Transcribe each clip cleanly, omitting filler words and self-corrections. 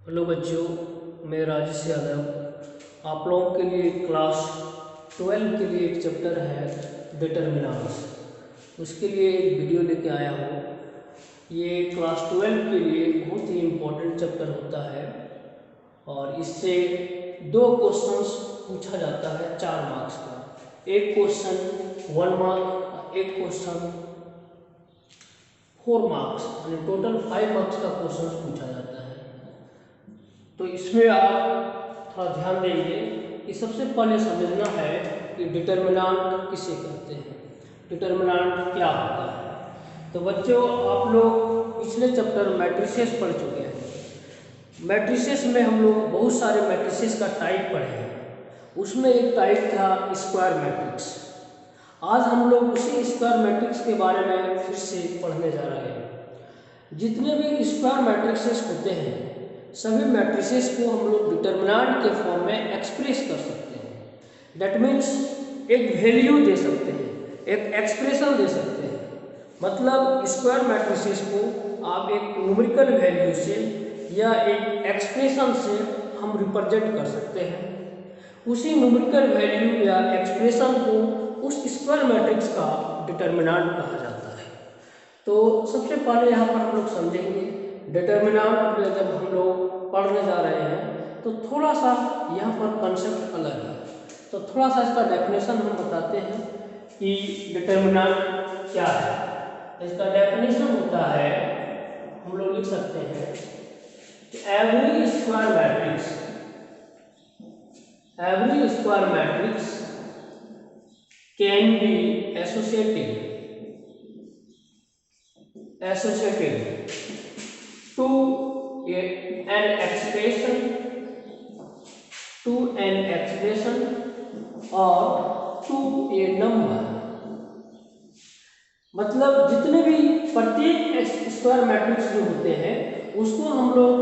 Hello बच्चों, मैं राजेश यादव आप लोगों के लिए क्लास 12 के लिए एक चैप्टर है डिटर्मिनेंट्स। उसके लिए एक वीडियो लेके आया हूँ। ये क्लास 12 के लिए बहुत ही इम्पोर्टेंट चैप्टर होता है और इससे 2 क्वेश्चंस पूछा जाता है 4 मार्क्स का। एक क्वेश्चन 1 मार्क, एक क्वेश्चन 4 मार्क्स, यानी टोटल 5 मार्क्स का क्वेश्चन पूछा जाता है। तो इसमें आप थोड़ा ध्यान देंगे कि सबसे पहले समझना है कि डिटर्मिनेंट किसे कहते हैं, डिटर्मिनेंट क्या होता है। तो बच्चों, आप लोग पिछले चैप्टर मैट्रिसेस पढ़ चुके हैं। मैट्रिसेस में हम लोग बहुत सारे मैट्रिसेस का टाइप पढ़े हैं। उसमें एक टाइप था स्क्वायर मैट्रिक्स। आज हम लोग उसी स्क्वायर मैट्रिक्स के बारे में फिर से पढ़ने जा रहे हैं। जितने भी स्क्वायर मैट्रिसेस होते हैं, सभी मैट्रिसेस को हम लोग डिटर्मिनेंट के फॉर्म में एक्सप्रेस कर सकते हैं। दैट मीन्स एक वैल्यू दे सकते हैं, एक एक्सप्रेशन दे सकते हैं। मतलब स्क्वायर मैट्रिसेस को आप एक न्यूमेरिकल वैल्यू से या एक एक्सप्रेशन से हम रिप्रेजेंट कर सकते हैं। उसी न्यूमेरिकल वैल्यू या एक्सप्रेशन को उस स्क्वायर मैट्रिक्स का डिटर्मिनेंट कहा जाता है। तो सबसे पहले यहाँ पर हम लोग समझेंगे डिटर्मिनेंट में जब हम लोग पढ़ने जा रहे हैं तो थोड़ा सा यहाँ पर कंसेप्ट अलग है। तो थोड़ा सा इसका डेफिनेशन हम बताते हैं कि डिटर्मिनेंट क्या है। इसका डेफिनेशन होता है, हम लोग लिख सकते हैं कि every square matrix can be associated to an expression or to a number। मतलब जितने भी प्रत्येक स्क्वायर मैट्रिक्स जो होते हैं उसको हम लोग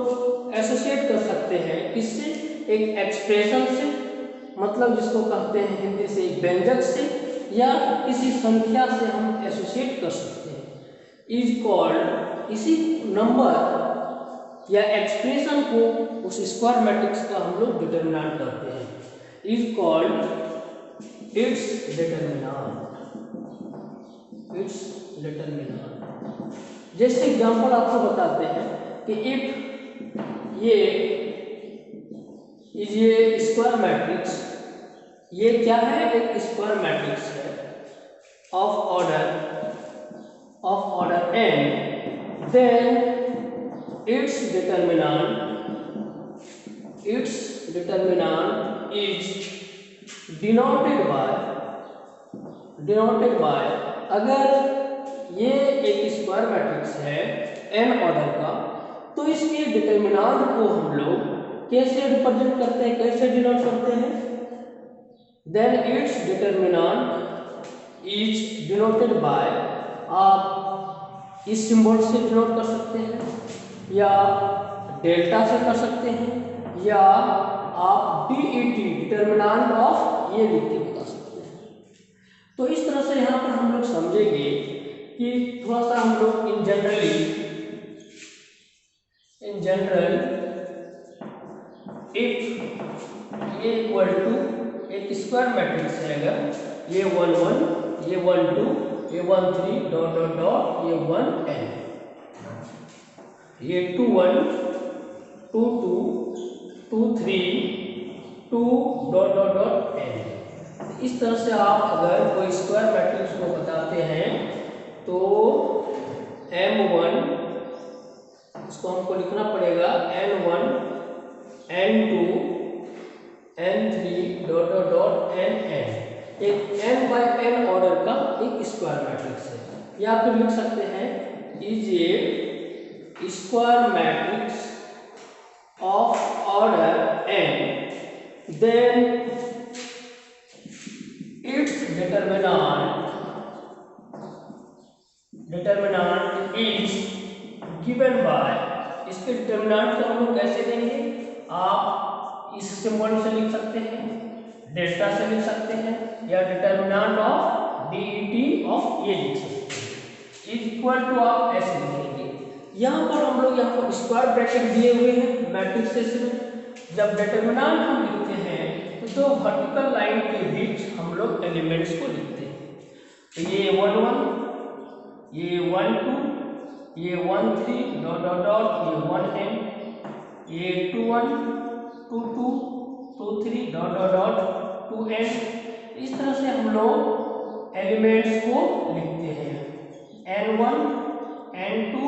एसोसिएट कर सकते हैं किससे, एक एक्सप्रेशन से, मतलब जिसको कहते हैं हिंदी से व्यंजक से, या किसी संख्या से हम एसोसिएट कर सकते हैं। इज कॉल्ड, इसी नंबर या एक्सप्रेशन को उस स्क्वायर मैट्रिक्स का हम लोग डिटर्मिनेंट करते हैं। Is called its determinant. जैसे एग्जांपल आपको बताते हैं कि इफ ये स्क्वायर मैट्रिक्स, ये क्या है, एक स्क्वायर मैट्रिक्स है of order n, then its determinant is denoted by, अगर ये एक स्क्वायर मैट्रिक्स है n ऑर्डर का, तो इसके डिटर्मिनेंट को हम लोग कैसे रिप्रेजेंट करते हैं, कैसे डिनोट करते हैं। Then its determinant is denoted by, आप इस सिंबल से डिनोट कर सकते हैं या डेल्टा से कर सकते हैं, या आप DET डिटर्मिनेंट ऑफ ये लिख के बता सकते हैं। तो इस तरह से यहाँ पर हम लोग समझेंगे कि थोड़ा सा हम लोग इन जनरल इफ ये इक्वल टू एक स्क्वायर मैट्रिक्स है, अगर ये 1 1, ये 1 2, ये 1 3 डॉट डॉट डॉट, ये 1 n, ये 2 1 2 2 2 3 2 डॉट डॉट डॉट n। इस तरह से आप अगर कोई स्क्वायर मैट्रिक्स को बताते हैं तो m1, इसको हमको लिखना पड़ेगा n1 n2 n3 dot dot dot nn। एक n बाय n ऑर्डर का एक स्क्वायर मैट्रिक्स है। या फिर लिख सकते हैं is a square matrix of order n, then its determinant is given by, इसके डिटर्मिनेंट को हम लोग कैसे देंगे, आप इस सिंबल से लिख सकते हैं, डेल्टा से लिख सकते हैं, या डिटर्मिनेंट ऑफ DET ऑफ ये लिख सकते हैं। इज इक्वल टू आप ऐसे लिखेंगे। यहाँ पर हम लोग यहाँ पर स्क्वायर ब्रैकेट दिए हुए हैं मैट्रिक्स में। जब डिटरमिनेंट हम लिखते हैं तो दो वर्टिकल लाइन के बीच हम लोग एलिमेंट्स को लिखते हैं। तो ये 1 1, ये 1 2, ये 1 3 डॉट डॉट डॉट, ये 1 n, ये 2 1 2 2 2 3 डॉट डॉट डॉट 2 n। इस तरह से हम लोग एलिमेंट्स को लिखते हैं। n1 n2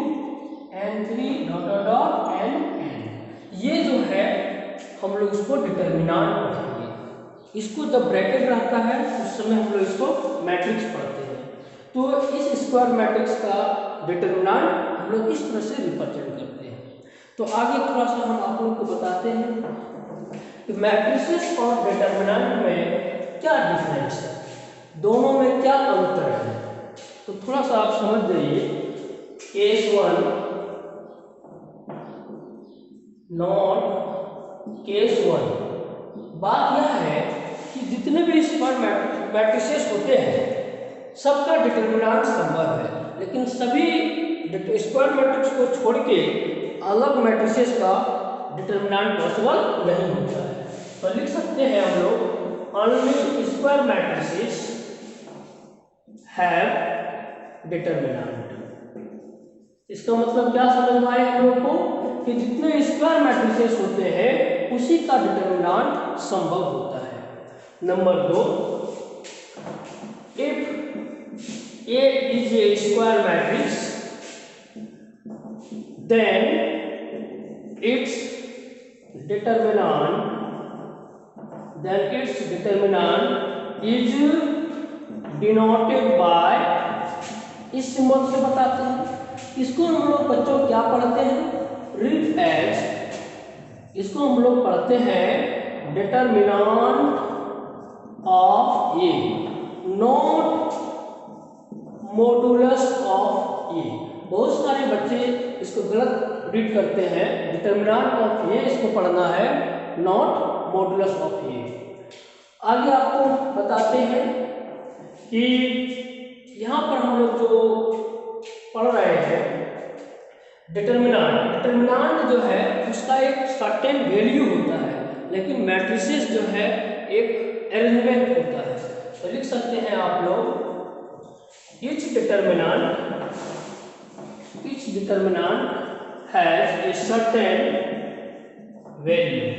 n3 dot dot dot n। ये जो है हम लोग इसको डिटरमिनेंट पढ़ेंगे। इसको जब ब्रैकेट रहता है उस समय हम लोग इसको मैट्रिक्स पढ़ते हैं। तो इस स्क्वायर मैट्रिक्स का डिटरमिनेंट हम लोग इस तरह से रिप्रेजेंट करते हैं। तो आगे थोड़ा सा हम आप लोग को बताते हैं कि मैट्रिसेस और डिटरमिनेंट में क्या डिफरेंस है, दोनों में क्या अंतर है। तो थोड़ा सा आप समझ जाइए। केस 1 नॉट केस 1, बात यह है कि जितने भी स्क्वायर मैट्रिसेस होते हैं सबका डिटरमिनेंट संभव है, लेकिन सभी स्क्वायर मैट्रिक्स को छोड़ के अलग मैट्रिसेस का डिटरमिनेंट पॉसिबल नहीं होता है। तो लिख सकते हैं हम लोग only square matrices have determinant। इसका मतलब क्या समझ में आए हम लोग को कि जितने स्क्वायर मैट्रिसेस होते हैं उसी का डिटरमिनेंट संभव होता है। Number 2, if A is a square matrix then its determinant is denoted by, इस सिंबल से बताते हैं। इसको हम लोग बच्चों क्या पढ़ते हैं, रिफ एज। इसको हम लोग पढ़ते हैं determinant of a, not modulus of a. बहुत सारे बच्चे इसको गलत रीड करते हैं। डिटरमिनेंट ऑफ ए इसको पढ़ना है नॉट मॉडुलस ऑफ ए। आगे आपको बताते हैं कि यहाँ पर हम लोग जो पढ़ रहे हैं डिटरमिनेंट जो है उसका एक सर्टेन वैल्यू होता है, लेकिन मैट्रिसेस जो है एक अरेंजमेंट होता है। तो लिख सकते हैं आप लोग each determinant has a certain value।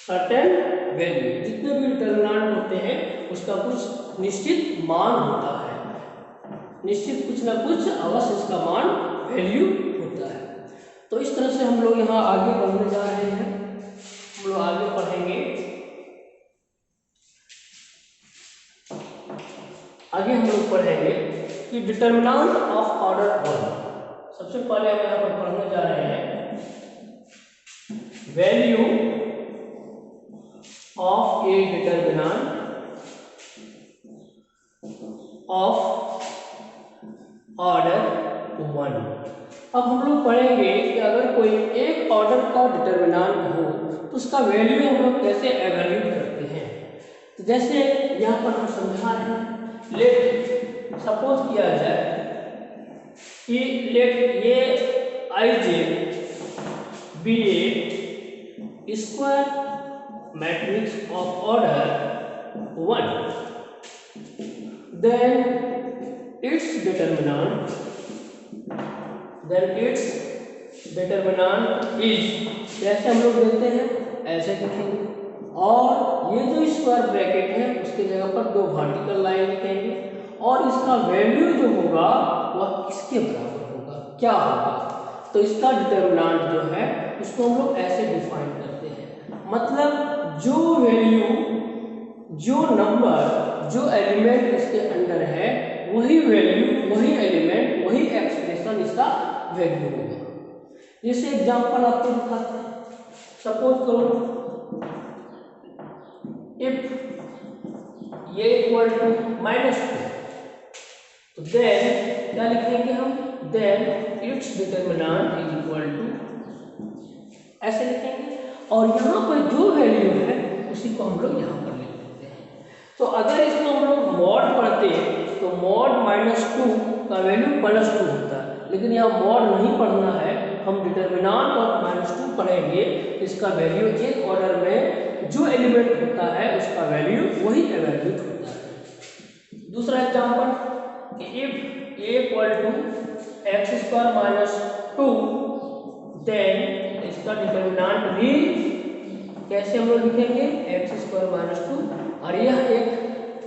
जितने भी डिटरमिनेंट होते हैं उसका कुछ निश्चित मान होता है, निश्चित कुछ ना कुछ अवश्य इसका मान वैल्यू होता है। तो इस तरह से हम लोग यहाँ आगे बढ़ने जा रहे हैं। हम लोग आगे पढ़ेंगे, हम लोग पढ़ेंगे कि डिटरमिनेंट ऑफ ऑर्डर 1। सबसे पहले हम यहाँ पर पढ़ने जा रहे हैं value of A determinant of order 1। अब हम लोग पढ़ेंगे कि अगर कोई एक ऑर्डर का डिटरमिनेंट हो तो उसका वैल्यू हम लोग कैसे एवेल्यूट करते हैं। तो जैसे यहाँ पर हम समझा रहे हैं, लेट सपोज किया जाए कि लेट ये IJ be a square matrix of order 1, then its determinant is, जैसे हम लोग देते हैं ऐसे लिखेंगे, और ये जो स्क्वायर ब्रैकेट है उसके जगह पर दो वर्टिकल लाइन लिखेंगे, और इसका वैल्यू जो होगा वह किसके बराबर होगा, क्या होगा। तो इसका डिटरमिनेंट जो है उसको हम लोग ऐसे डिफाइन करते हैं, मतलब जो वैल्यू, जो नंबर, जो एलिमेंट इसके अंदर है वही वैल्यू, वही एलिमेंट, वही एक्सप्रेशन इसका वैल्यू होगा। जैसे एग्जांपल आपको दिखाते हैं, सपोज करो इफ ये इक्वल टू -2, तो देन क्या लिखेंगे हम, then its determinant is equal to, ऐसे लिखेंगे, और यहाँ पर जो वैल्यू है उसी को हम लोग यहाँ पर लिख देते हैं। तो अगर इसको हम लोग मॉड पढ़ते तो मॉड -2 का वैल्यू +2 होता है, लेकिन यहाँ मॉड नहीं पढ़ना है, हम डिटर्मिनेंट ऑफ -2 पढ़ेंगे। इसका वैल्यू एक ऑर्डर में जो एलिमेंट होता है उसका वैल्यू वही एवैल्यूट होता है। दूसरा एग्जांपल कि if a equal to x² - 2 then इसका डिटर्मिनेंट भी कैसे हम लोग लिखेंगे, x² - 2, और यह एक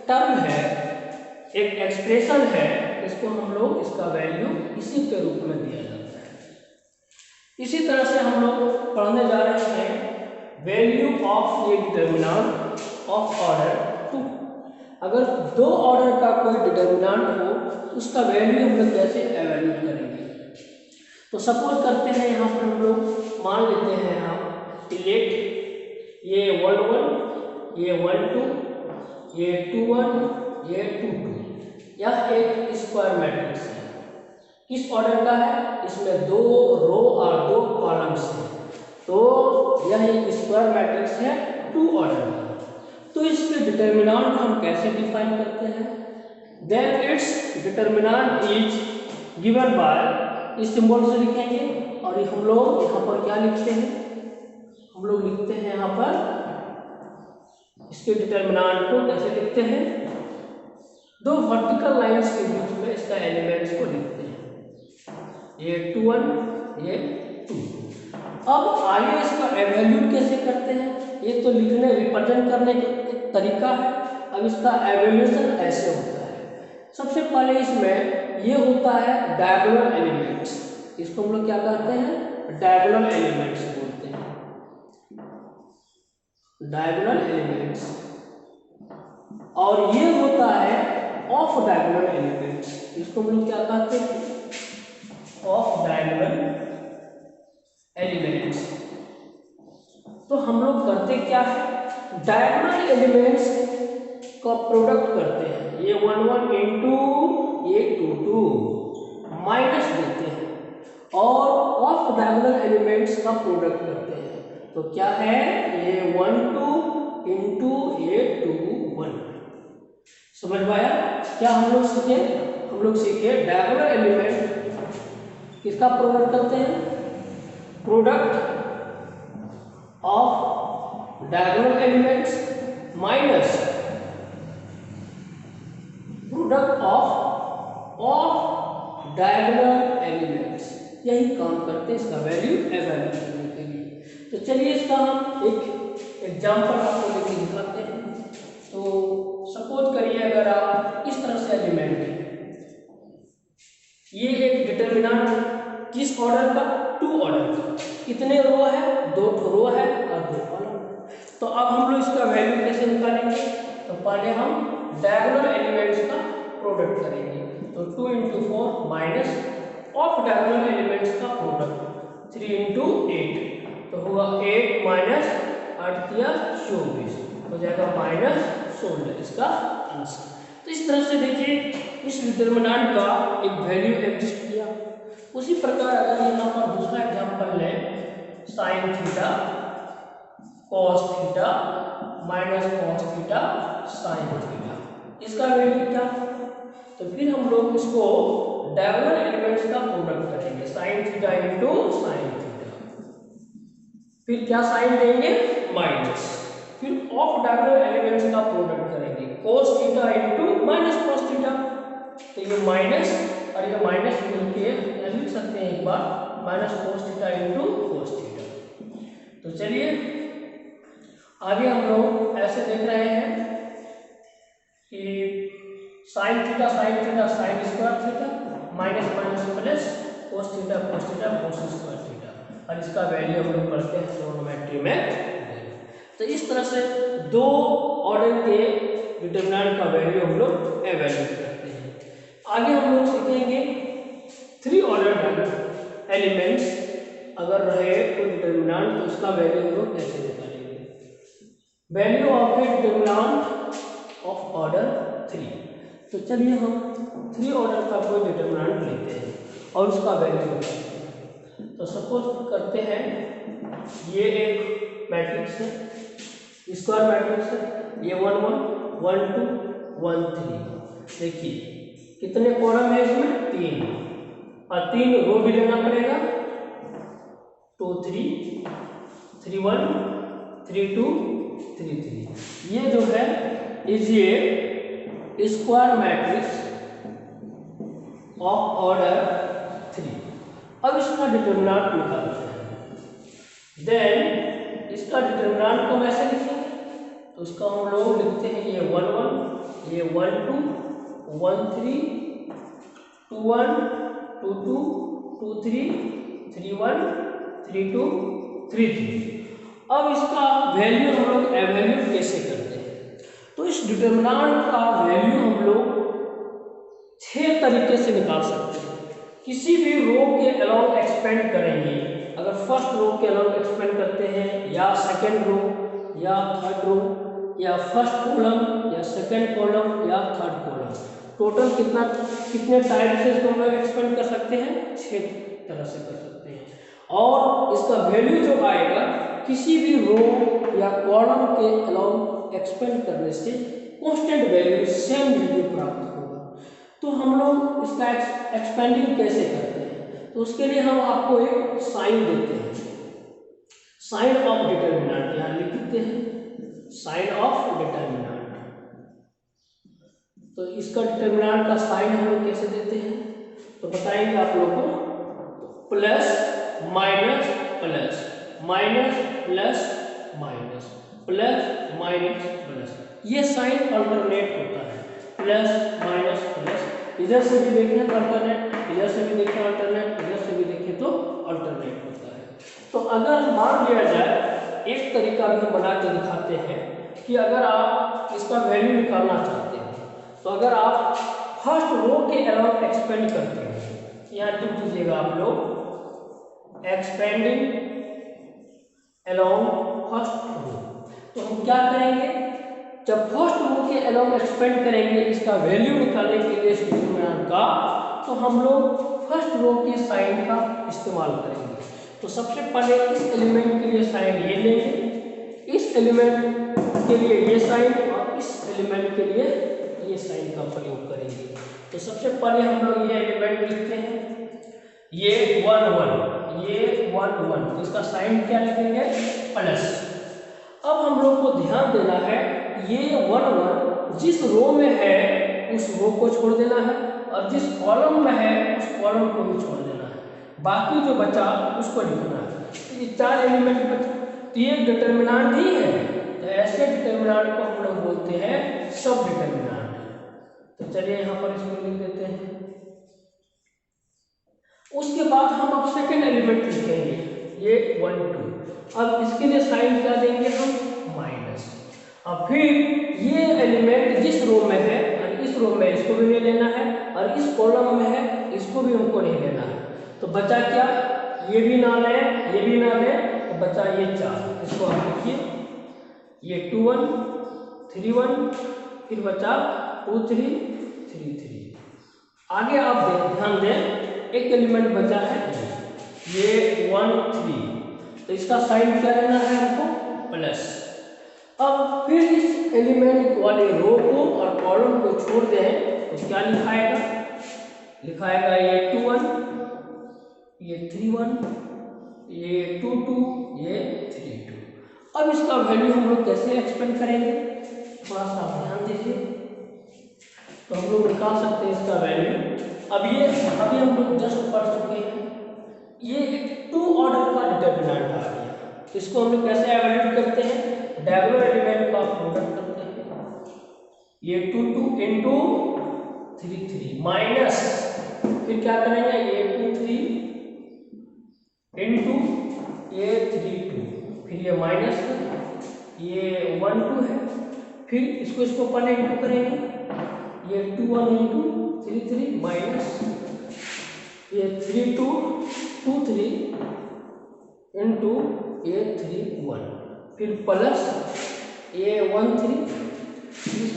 टर्म है, एक एक्सप्रेशन है, इसको हम लोग इसका वैल्यू इसी के रूप में दिया जाता है। इसी तरह से हम लोग पढ़ने जा रहे हैं value of A determinant of order 2। अगर दो ऑर्डर का कोई डिटर्मिनेंट हो उसका वैल्यू हम लोग कैसे एवेल्यूट करेंगे। तो सपोज करते हैं यहाँ पर हम लोग मान लेते हैं हम इलेक्ट ये 1 1, ये 1 2, ये 2 1, ये 2 2। यह एक स्क्वायर मैट्रिक्स है। किस ऑर्डर का है, इसमें 2 रो और 2 कॉलम्स हैं, तो यह एक स्क्वायर मैट्रिक्स है 2 ऑर्डर का। तो इसके डिटर्मिनेंट हम कैसे डिफाइन करते हैं, then its determinant is given by, इस सिंबल से लिखेंगे। और हम लोग यहाँ पर क्या लिखते हैं, हम लोग लिखते हैं यहाँ पर इसके डिटर्मिनेंट को कैसे लिखते हैं, दो वर्टिकल लाइंस के बीच में इसका एलिमेंट्स को लिखते हैं, ये 2 1, ये 2। अब आगे इसका एवेल्यूट कैसे करते हैं, ये तो लिखने रिप्रेजेंट करने का एक तरीका है। अब इसका एवेल्यूशन ऐसे होता है, सबसे पहले इसमें ये होता है डायगोनल एलिमेंट्स, इसको हम लोग क्या कहते हैं, डायगोनल एलिमेंट्स बोलते हैं, डायगोनल एलिमेंट्स। और ये होता है ऑफ डायगोनल एलिमेंट्स, इसको हम लोग क्या कहते हैं, ऑफ डायगोनल एलिमेंट्स। तो हम लोग करते क्या है, डायगोनल एलिमेंट्स का प्रोडक्ट करते हैं, ये 1 1 इंटू ये 2 2 माइनस देते हैं, और ऑफ डायगोनल एलिमेंट्स का प्रोडक्ट करते हैं। तो क्या है, ये 1 2 इंटू ये 2 1। समझ में आया क्या हम लोग सीखे, हम लोग सीखे डायगोनल एलिमेंट किसका प्रोडक्ट करते हैं, product of diagonal elements minus product of diagonal elements, यही काम करते हैं इसका वैल्यू एवेल्यूट करने के लिए। तो चलिए इसका हम एक एग्जांपल आपको लेके दिखाते हैं। तो सपोज करिए अगर आप इस तरह से एलिमेंट है, ये एक डिटर्मिनेंट किस ऑर्डर का, 2 ऑर्डर का, कितने रो है, 2 रो है और 2 कॉलम। तो अब हम लोग इसका वैल्यू कैसे निकालेंगे, तो पहले हम डायगोनल एलिमेंट्स का प्रोडक्ट करेंगे। तो 2 into 4 minus of diagonal elements का प्रोडक्ट 3 इंटू 8, तो होगा 8 माइनस 8 किया 24, हो जाएगा -16 इसका आंसर। तो इस तरह से देखिए इस डिटर्मिनेंट का एक वैल्यू एग्जिस्ट किया। उसी प्रकार अगर यहाँ पर दूसरा एग्जांपल लें, sine theta cos theta minus cos theta sine theta, इसका वैल्यू क्या, तो फिर हम लोग इसको डायगोनल एलिमेंट्स का प्रोडक्ट करेंगे, sine theta into sine theta, फिर क्या साइन देंगे माइनस, फिर ऑफ डायगोनल एलिमेंट्स का प्रोडक्ट करेंगे, cos theta into minus cos theta, तो ये माइनस और ये माइनस मिलके लिख सकते हैं एक बार, minus cos theta into cos theta. तो चलिए आगे हम लोग ऐसे देख रहे हैं कि sine theta sine square theta minus minus plus cos theta cos square theta, और इसका वैल्यू हम लोग पढ़ते हैं ट्रिग्नोमेट्री में। तो इस तरह से 2 ऑर्डर के डिटर्मिनेंट का वैल्यू हम लोग एवेल्यूट करते हैं। आगे हम लोग सीखेंगे 3 ऑर्डर एलिमेंट्स अगर रहे कोई डिटर्मिनेंट, तो उसका वैल्यू हम लोग कैसे निकालेंगे, value of A determinant of order 3। तो चलिए हम 3 ऑर्डर का कोई डिटर्मिनेंट लेते हैं और उसका वैल्यू निकालते हैं। तो सपोज करते हैं ये एक मैट्रिक्स है, स्क्वायर मैट्रिक्स है, ये 1 1 1 2 1 3। देखिए कितने कॉलम है इसमें, 3, और 3 रो भी लेना पड़ेगा, 2 3 3 1 3 2 3 3। ये जो है is a square matrix of order 3। अब इसका डिटरमिनेंट निकालते हैं। देन इसका डिटरमिनेंट को हम ऐसे लिखेंगे, तो इसका हम लोग लिखते हैं ये 1 1, ये 1 2 1 3 2 1 2 2 2 3 3 1 3 2 3 3। अब इसका वैल्यू हम लोग एवैल्यूएट कैसे करते हैं? तो इस डिटरमिनेंट का वैल्यू हम लोग 6 तरीके से निकाल सकते हैं। किसी भी रो के अलोंग एक्सपेंड करेंगे, अगर फर्स्ट रो के अलोंग एक्सपेंड करते हैं, या सेकंड रो, या थर्ड रो, या फर्स्ट कॉलम, या सेकंड कॉलम, या थर्ड कॉलम, टोटल कितने टाइप से इसको हम लोग एक्सपेंड कर सकते हैं? 6 तरह से कर सकते हैं। और इसका वैल्यू जो आएगा किसी भी रो या कॉलम के अलोंग एक्सपेंड करने से कांस्टेंट वैल्यू, सेम वैल्यू प्राप्त होगा। तो हम लोग इसका एक्सपेंडिंग कैसे करते हैं? तो उसके लिए हम आपको एक साइन देते हैं, साइन ऑफ डिटरमिनेंट यहाँ लिख देते हैं, साइन ऑफ डिटरमिनेंट। तो इसका डिटरमिनेंट का साइन हम लोग कैसे देते हैं? तो बताएंगे आप लोगों को, plus minus plus minus plus minus plus minus plus, ये साइन अल्टरनेट होता है, प्लस माइनस प्लस। इधर से भी देखें तो अल्टरनेट, इधर से भी देखें अल्टरनेट, इधर से भी देखें तो अल्टरनेट होता है। तो अगर मान लिया जाए, एक तरीका भी हम बना के दिखाते हैं कि अगर आप इसका वैल्यू निकालना चाहते हैं, तो अगर आप फर्स्ट रो के अलाउंग एक्सपेंड करते हैं, यहाँ लिख दीजिएगा आप लोग, एक्सपेंडिंग अलोंग फर्स्ट रो। तो हम क्या करेंगे, जब फर्स्ट रो के अलोंग एक्सपेंड करेंगे इसका वैल्यू निकालने के लिए इस डिटरमिनेंट का, तो हम लोग फर्स्ट रो के साइन का इस्तेमाल करेंगे। तो सबसे पहले इस एलिमेंट के लिए साइन ये लेंगे, इस एलिमेंट के लिए ये साइन, और इस एलिमेंट के लिए ये साइन का प्रयोग करेंगे। तो सबसे पहले हम लोग ये एलिमेंट लिखते हैं, ये 1 1, ये 1 1, तो इसका साइन क्या लिखेंगे? प्लस। अब हम लोग को ध्यान देना है, ये 1 1 जिस रो में है उस रो को छोड़ देना है, और जिस कॉलम में है उस कॉलम को भी छोड़ देना है, बाकी जो बचा उसको लिखना है। तो ये 4 एलिमेंट बचा, तो ये डिटरमिनेंट ही है। तो ऐसे डिटरमिनेंट को हम लोग बोलते हैं सब डिटरमिनेंट। तो चलिए यहाँ पर इसको लिख देते हैं। उसके बाद हम अब सेकेंड एलिमेंट लिखेंगे, ये 1 2। अब इसके लिए साइन क्या देंगे हम? माइनस। अब फिर ये एलिमेंट जिस रो में है, और इस रो में इसको भी नहीं लेना है, और इस कॉलम में है इसको भी हमको नहीं लेना है। तो बचा क्या? ये भी ना लें, ये भी ना लें, तो बचा ये 4। इसको आप लिखिए, ये 2 1 3 1, फिर बचा 2 3 3 3। आगे आप ध्यान दें, एक एलिमेंट बचा है ये 1 3, तो इसका साइन क्या लेना है हमको? प्लस। अब फिर इस एलिमेंट वाले रो को और कॉलम को छोड़ दें तो क्या लिखाएगा? लिखाएगा ये 2 1, ये 3 1, ये 2 2, ये 3 2। अब इसका वैल्यू हम लोग कैसे एक्सपेंड करेंगे, थोड़ा सा ध्यान दीजिए। तो हम लोग निकाल सकते हैं इसका वैल्यू। अब ये अभी हम लोग जस्ट पढ़ चुके हैं, ये एक 2 ऑर्डर का डिटरमिनेंट आ गया। इसको हम लोग कैसे एवैल्यूएट करते हैं? डायगोनल एलिमेंट का प्रोडक्ट करते हैं, ये 2 2 इंटू 3 3 माइनस, फिर क्या करेंगे, ये 2 3 इंटू ये 3 2, फिर ये माइनस, ये 1 2 है, फिर इसको पहले इंटू करेंगे, ये 2 1 इंटू 3 3 माइनस, ये 3 2 2 3 इंटू ये 3 1, फिर प्लस ये 1 3,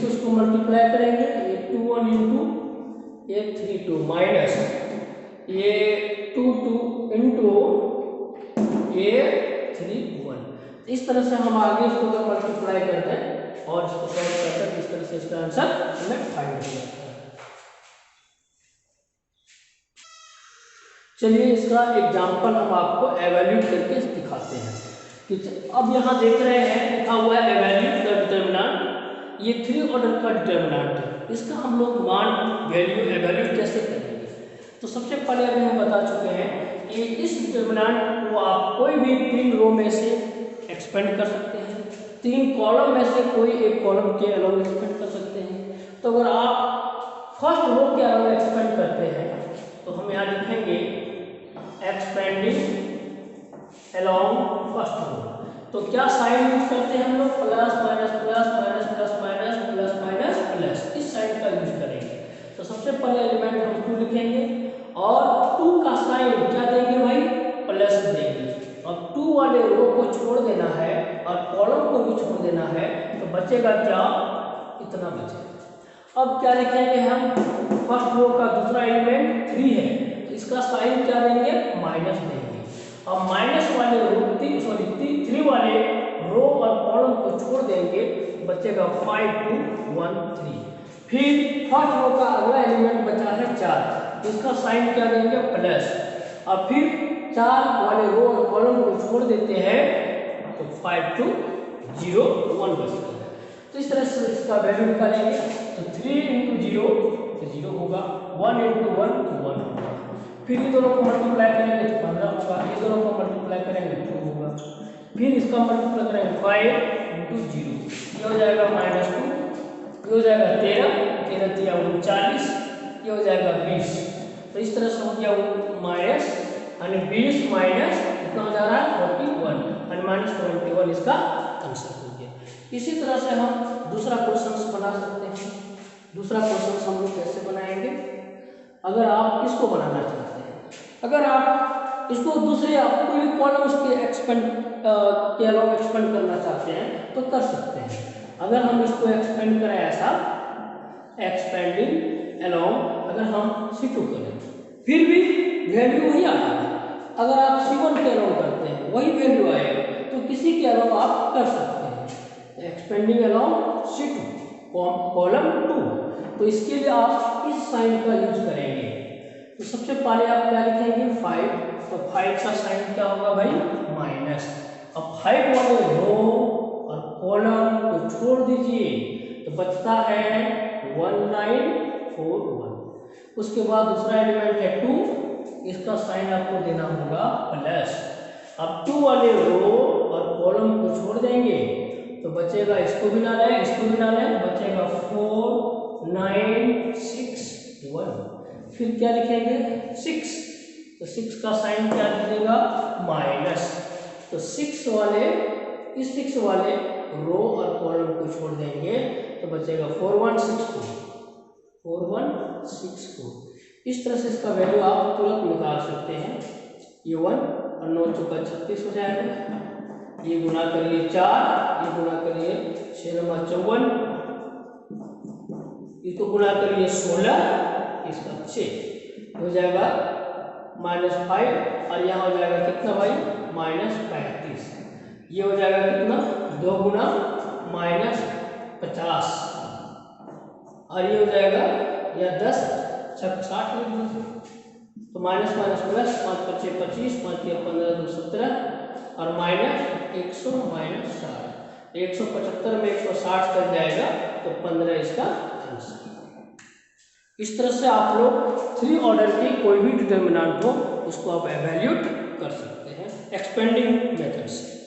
इसको मल्टीप्लाई करेंगे, ये 2 1 इंटू ये 3 2 माइनस, ये 2 2 इंटू ये 3 1। इस तरह से हम आगे इसको मल्टीप्लाई करते हैं और इसको सॉल्व करते हैं। इस तरह से इसका आंसर हमें फाइंड हो जाता है। चलिए इसका एग्जाम्पल हम आपको एवेल्यूट करके दिखाते हैं कि अब यहाँ देख रहे हैं लिखा हुआ है एवेल्यूट द डिटर्मिनेंट। ये 3 ऑर्डर का डिटर्मिनेंट है, इसका हम लोग मान वैल्यू एवेल्यूट कैसे करेंगे। तो सबसे पहले अभी हम बता चुके हैं कि इस डिटर्मिनेंट को आप कोई भी 3 रो में से एक्सपेंड कर सकते हैं, 3 कॉलम में से कोई एक कॉलम के अलावा एक्सपेंड कर सकते हैं। तो अगर आप फर्स्ट रो के अलावा एक्सपेंड करते हैं तो हम यहाँ लिखेंगे एक्सपेंडिंग अलोंग फर्स्ट रो। तो क्या साइन यूज करते हैं हम लोग, plus minus plus minus plus minus plus minus plus, इस साइन का यूज करेंगे। तो सबसे पहले एलिमेंट हम 2 लिखेंगे और 2 का साइन क्या देंगे भाई, प्लस देंगे। अब 2 वाले रो को छोड़ देना है और कॉलम को भी छोड़ देना है, तो बचेगा क्या, इतना बचेगा। अब क्या लिखेंगे हम, फर्स्ट रो का दूसरा एलिमेंट 3 है, तो इसका साइन क्या देंगे, माइनस देंगे। अब माइनस वाले रो 3 वाले रो और कॉलम को छोड़ देंगे, बचेगा 5 2 1 3। फिर फर्स्ट रो का अगला एलिमेंट बचा है 4, इसका साइन क्या देंगे, प्लस। और फिर 4 वाले रो और कॉलम को छोड़ देते हैं तो 5 2 0 1 बचेगा। तो इस तरह से इसका वैल्यू निकालेंगे। तो 3 × 0 तो 0 होगा, 1 × 1 तो 1 होगा। फिर ये दोनों को मल्टीप्लाई करेंगे तो 15 होगा, ये दोनों को मल्टीप्लाई करेंगे 2 होगा। फिर इसका मल्टीप्लाई करेंगे 5 × 0, ये हो जाएगा -2, ये हो जाएगा 13 13 3 39, ये हो जाएगा 20। तो इस तरह से हो गया माइनस, यानी 20 माइनस कितना हो जा रहा है 41, यानी -21 इसका आंसर हो गया। इसी तरह से हम दूसरा क्वेश्चन बना सकते हैं। दूसरा क्वेश्चन हम लोग कैसे बनाएंगे, अगर आप इसको बनाना चाहते हैं, अगर आप इसको दूसरे कोई भी कॉलम उसके एक्सपेंड के अलावा एक्सपेंड करना चाहते हैं तो कर सकते हैं। अगर हम इसको एक्सपेंड करें ऐसा, एक्सपेंडिंग अलोंग, अगर हम C2 करें फिर भी वैल्यू वही आएगा। अगर आप C1 के अलावा करते हैं वही वैल्यू आएगा, तो किसी के अलावा आप कर सकते हैं। एक्सपेंडिंग अलोंग C2 कॉलम 2, तो इसके लिए आप इस साइन का यूज करेंगे। तो सबसे पहले आप क्या लिखेंगे 5, तो 5 का साइन क्या होगा भाई, माइनस। अब 5 वाले रो और कॉलम को छोड़ दीजिए तो बचता है 1941। उसके बाद दूसरा एलिमेंट है 2, इसका साइन आपको देना होगा प्लस। अब 2 वाले रो और कॉलम को छोड़ देंगे तो बचेगा, इसको भी ना लें इसको भी ना लें, बचेगा 4 9 6 1। फिर क्या लिखेंगे 6, तो 6 का साइन क्या दीजिएगा, माइनस। तो 6 वाले रो और कॉलम को छोड़ देंगे तो बचेगा 4162 4164। इस तरह से इसका वैल्यू आप तुरंत निकाल सकते हैं। ये 1 और 9 चौका 36 हो जाएगा, ये गुना करिए 4, ये गुना करिए 6 9 54, इसको गुना करिए 16, इसका 6 हो जाएगा -5, और यहाँ हो जाएगा कितना भाई, -35। ये हो जाएगा कितना, 2 गुना -50, और ये हो जाएगा या 10 6 60 लिख दीजिए। तो माइनस माइनस प्लस, 5 × 5 25, 5 × 15 2 17, और -100 -60, 175 में 160 कर जाएगा तो 15 इसका आंसर। इस तरह से आप लोग 3 ऑर्डर की कोई भी डिटर्मिनेंट हो उसको आप एवेल्यूट कर सकते हैं एक्सपेंडिंग मेथड से।